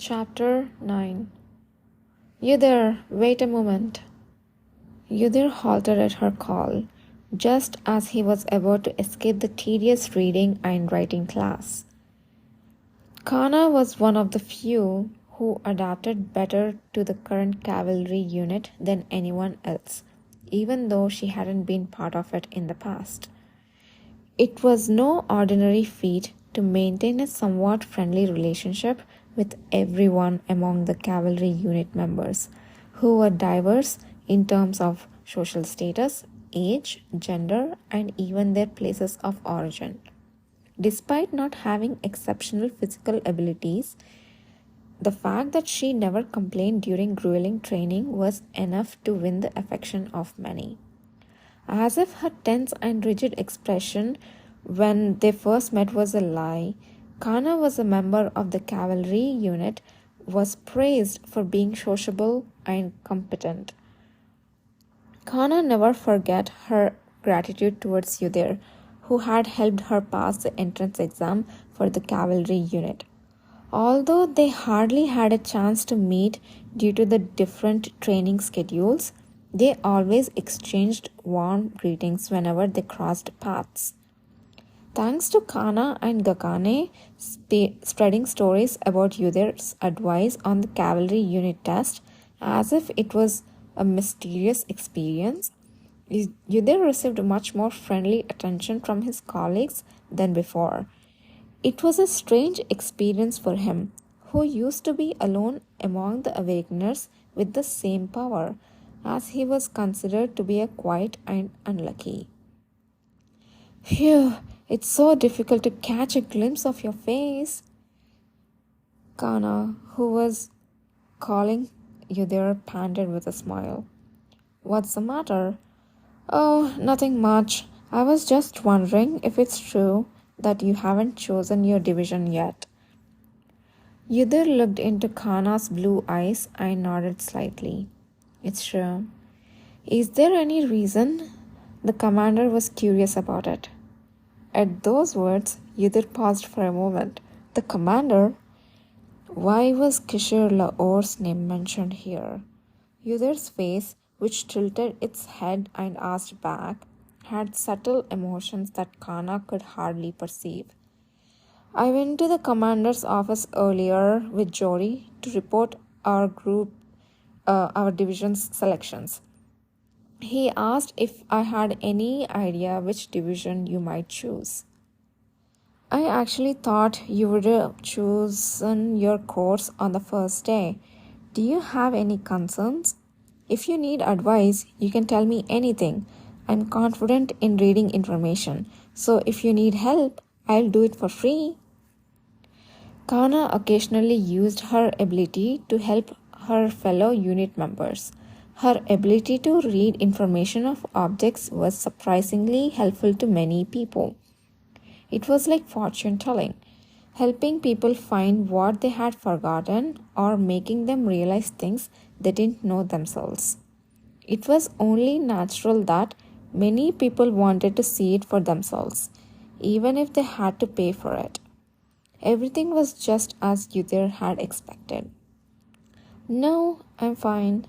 Chapter 9. You there, wait a moment. Yudhir halted at her call, just as he was about to escape the tedious reading and writing class. Kana was one of the few who adapted better to the current cavalry unit than anyone else, even though she hadn't been part of it in the past. It was no ordinary feat to maintain a somewhat friendly relationship with everyone among the cavalry unit members, who were diverse in terms of social status, age, gender, and even their places of origin. Despite not having exceptional physical abilities, the fact that she never complained during grueling training was enough to win the affection of many. As if her tense and rigid expression when they first met was a lie, Kana was a member of the cavalry unit, was praised for being sociable and competent. Kana never forgot her gratitude towards Yudhir, who had helped her pass the entrance exam for the cavalry unit. Although they hardly had a chance to meet due to the different training schedules, they always exchanged warm greetings whenever they crossed paths. Thanks to Kana and Gakane spreading stories about Yudhir's advice on the cavalry unit test as if it was a mysterious experience, Yudhir received much more friendly attention from his colleagues than before. It was a strange experience for him, who used to be alone among the Awakeners with the same power, as he was considered to be a quiet and unlucky. Phew, it's so difficult to catch a glimpse of your face. Kana, who was calling Yudhir, panted with a smile. What's the matter? Oh, nothing much. I was just wondering if it's true that you haven't chosen your division yet. Yudhir looked into Kana's blue eyes and nodded slightly. It's true. Is there any reason? The commander was curious about it. At those words, Yudhir paused for a moment. The commander? Why was Kishir Laor's name mentioned here? Yudhir's face, which tilted its head and asked back, had subtle emotions that Kana could hardly perceive. I went to the commander's office earlier with Jory to report our division's selections. He asked if I had any idea which division you might choose. I actually thought you would have chosen your course on the first day. Do you have any concerns? If you need advice, you can tell me anything. I'm confident in reading information, so if you need help, I'll do it for free. Kana occasionally used her ability to help her fellow unit members. Her ability to read information of objects was surprisingly helpful to many people. It was like fortune telling, helping people find what they had forgotten or making them realize things they didn't know themselves. It was only natural that many people wanted to see it for themselves, even if they had to pay for it. Everything was just as Yudhir had expected. No, I'm fine.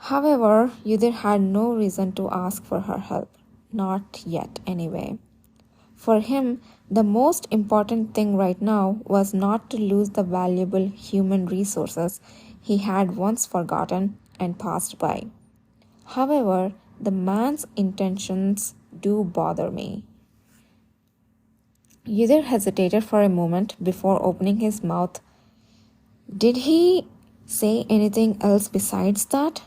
However, Yudhir had no reason to ask for her help. Not yet, anyway. For him, the most important thing right now was not to lose the valuable human resources he had once forgotten and passed by. However, the man's intentions do bother me. Yudhir hesitated for a moment before opening his mouth. Did he say anything else besides that?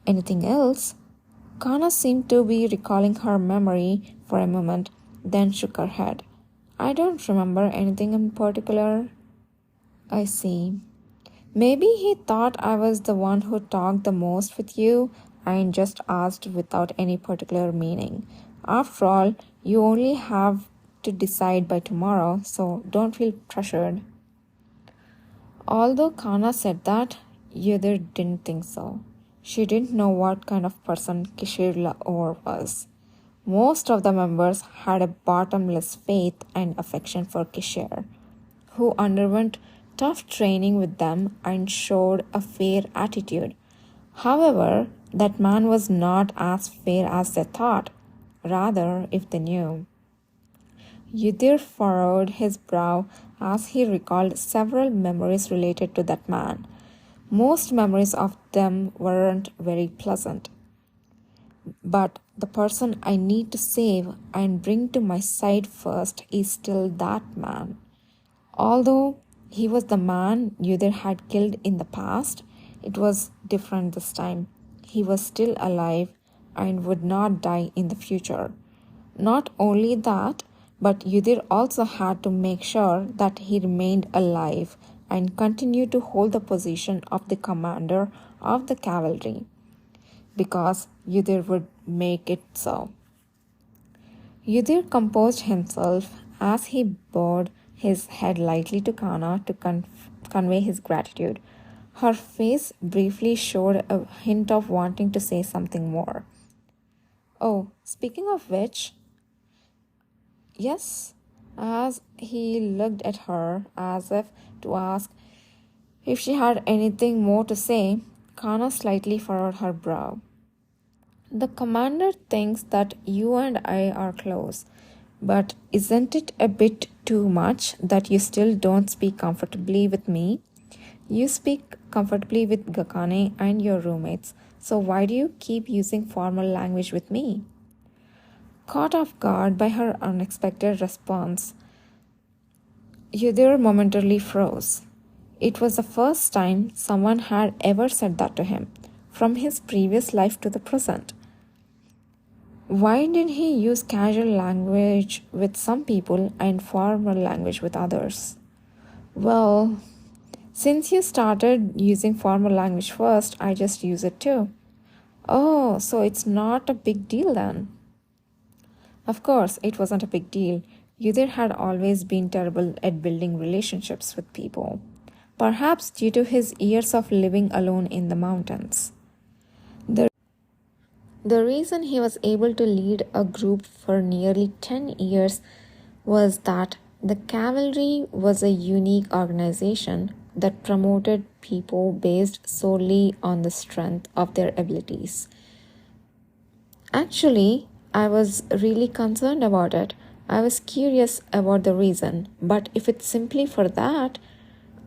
Anything else? Kana seemed to be recalling her memory for a moment, then shook her head. I don't remember anything in particular. I see. Maybe he thought I was the one who talked the most with you and just asked without any particular meaning. After all, you only have to decide by tomorrow, so don't feel pressured. Although Kana said that, Yudhir didn't think so. She didn't know what kind of person Kishir Laor was. Most of the members had a bottomless faith and affection for Kishir, who underwent tough training with them and showed a fair attitude. However, that man was not as fair as they thought, rather, if they knew. Yudhir furrowed his brow as he recalled several memories related to that man. Most memories of them weren't very pleasant. But the person I need to save and bring to my side first is still that man. Although he was the man Yudhir had killed in the past, it was different this time. He was still alive and would not die in the future. Not only that, but Yudhir also had to make sure that he remained alive and continued to hold the position of the commander of the cavalry, because Yudhir would make it so. Yudhir composed himself as he bowed his head lightly to Kana to convey his gratitude. Her face briefly showed a hint of wanting to say something more. Oh, speaking of which, yes, as he looked at her as if to ask if she had anything more to say, Kana slightly furrowed her brow. The commander thinks that you and I are close, but isn't it a bit too much that you still don't speak comfortably with me? You speak comfortably with Gakane and your roommates, so why do you keep using formal language with me? Caught off guard by her unexpected response, Yudhir momentarily froze. It was the first time someone had ever said that to him, from his previous life to the present. Why did he use casual language with some people and formal language with others? Well, since you started using formal language first, I just use it too. Oh, so it's not a big deal then? Of course, it wasn't a big deal. Yudhir had always been terrible at building relationships with people, perhaps due to his years of living alone in the mountains. The reason he was able to lead a group for nearly 10 years was that the cavalry was a unique organization that promoted people based solely on the strength of their abilities. Actually, I was really concerned about it. I was curious about the reason, but if it's simply for that,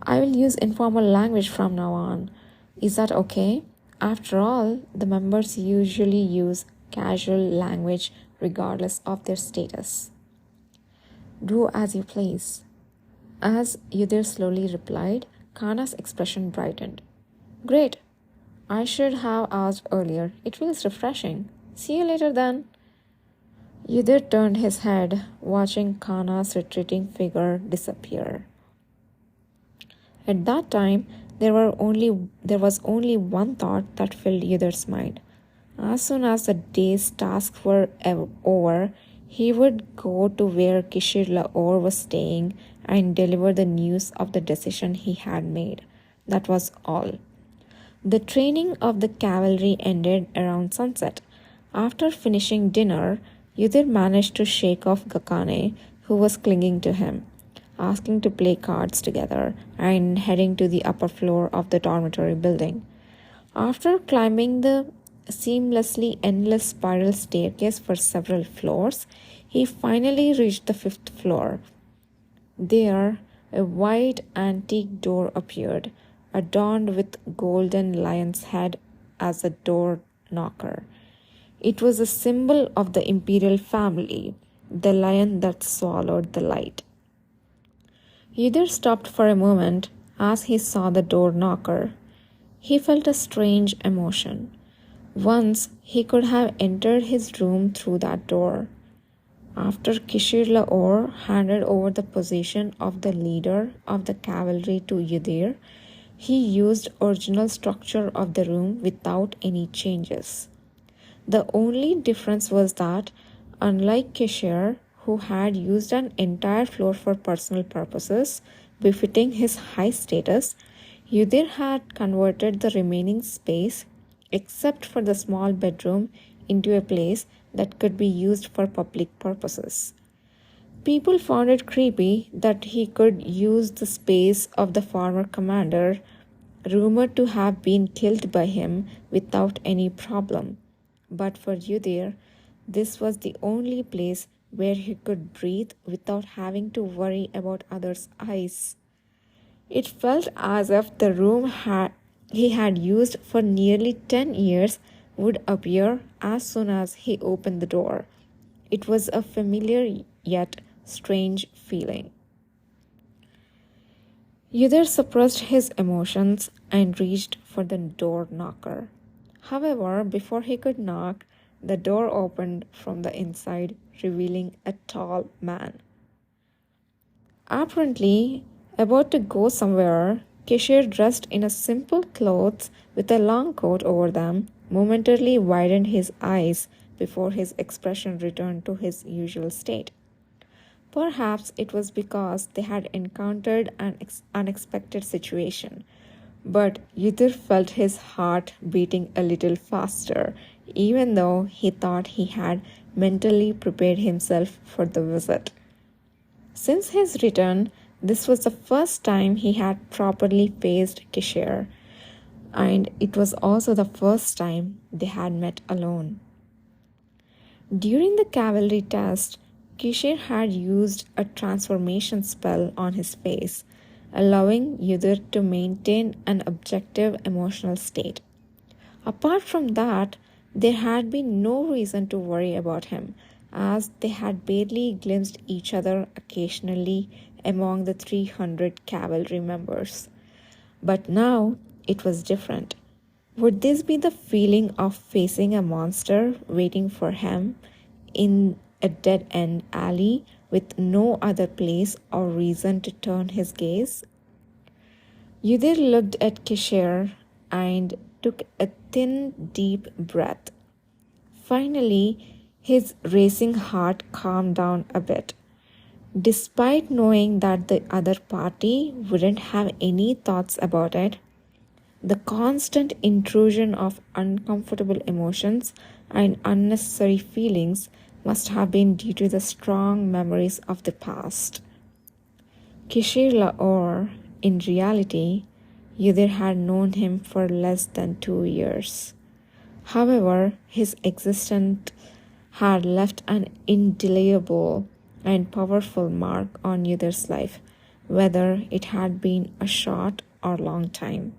I will use informal language from now on. Is that okay? After all, the members usually use casual language regardless of their status. Do as you please. As Yudhir slowly replied, Kana's expression brightened. Great. I should have asked earlier. It feels refreshing. See you later then. Yudhir turned his head, watching Kana's retreating figure disappear. At that time, there was only one thought that filled Yudhir's mind. As soon as the day's tasks were over, he would go to where Kishir Laor was staying and deliver the news of the decision he had made. That was all. The training of the cavalry ended around sunset. After finishing dinner, Yudhir managed to shake off Gakane, who was clinging to him, asking to play cards together, and heading to the upper floor of the dormitory building. After climbing the seamlessly endless spiral staircase for several floors, he finally reached the 5th floor. There, a white antique door appeared, adorned with golden lion's head as a door knocker. It was a symbol of the imperial family, the lion that swallowed the light. Yudhir stopped for a moment as he saw the door knocker. He felt a strange emotion. Once he could have entered his room through that door. After Kishir Laor handed over the position of the leader of the cavalry to Yudhir, he used original structure of the room without any changes. The only difference was that, unlike Kishir, who had used an entire floor for personal purposes, befitting his high status, Yudhir had converted the remaining space, except for the small bedroom, into a place that could be used for public purposes. People found it creepy that he could use the space of the former commander, rumored to have been killed by him, without any problem. But for Udir, this was the only place where he could breathe without having to worry about others' eyes. It felt as if the room he had used for nearly 10 years would appear as soon as he opened the door. It was a familiar yet strange feeling. Udir suppressed his emotions and reached for the door knocker. However, before he could knock, the door opened from the inside, revealing a tall man. Apparently, about to go somewhere, Kishir, dressed in a simple clothes with a long coat over them, momentarily widened his eyes before his expression returned to his usual state. Perhaps it was because they had encountered an unexpected situation, but Yudir felt his heart beating a little faster, even though he thought he had mentally prepared himself for the visit. Since his return, this was the first time he had properly faced Kishir, and it was also the first time they had met alone. During the cavalry test, Kishir had used a transformation spell on his face, allowing Yudir to maintain an objective emotional state. Apart from that, there had been no reason to worry about him, as they had barely glimpsed each other occasionally among the 300 cavalry members. But now it was different. Would this be the feeling of facing a monster waiting for him in a dead-end alley with no other place or reason to turn his gaze? Yudir looked at Kishir and took a thin, deep breath. Finally, his racing heart calmed down a bit. Despite knowing that the other party wouldn't have any thoughts about it, the constant intrusion of uncomfortable emotions and unnecessary feelings must have been due to the strong memories of the past. Kishir Lahore, in reality, Yudir had known him for less than 2 years. However, his existence had left an indelible and powerful mark on Yudir's life, whether it had been a short or long time.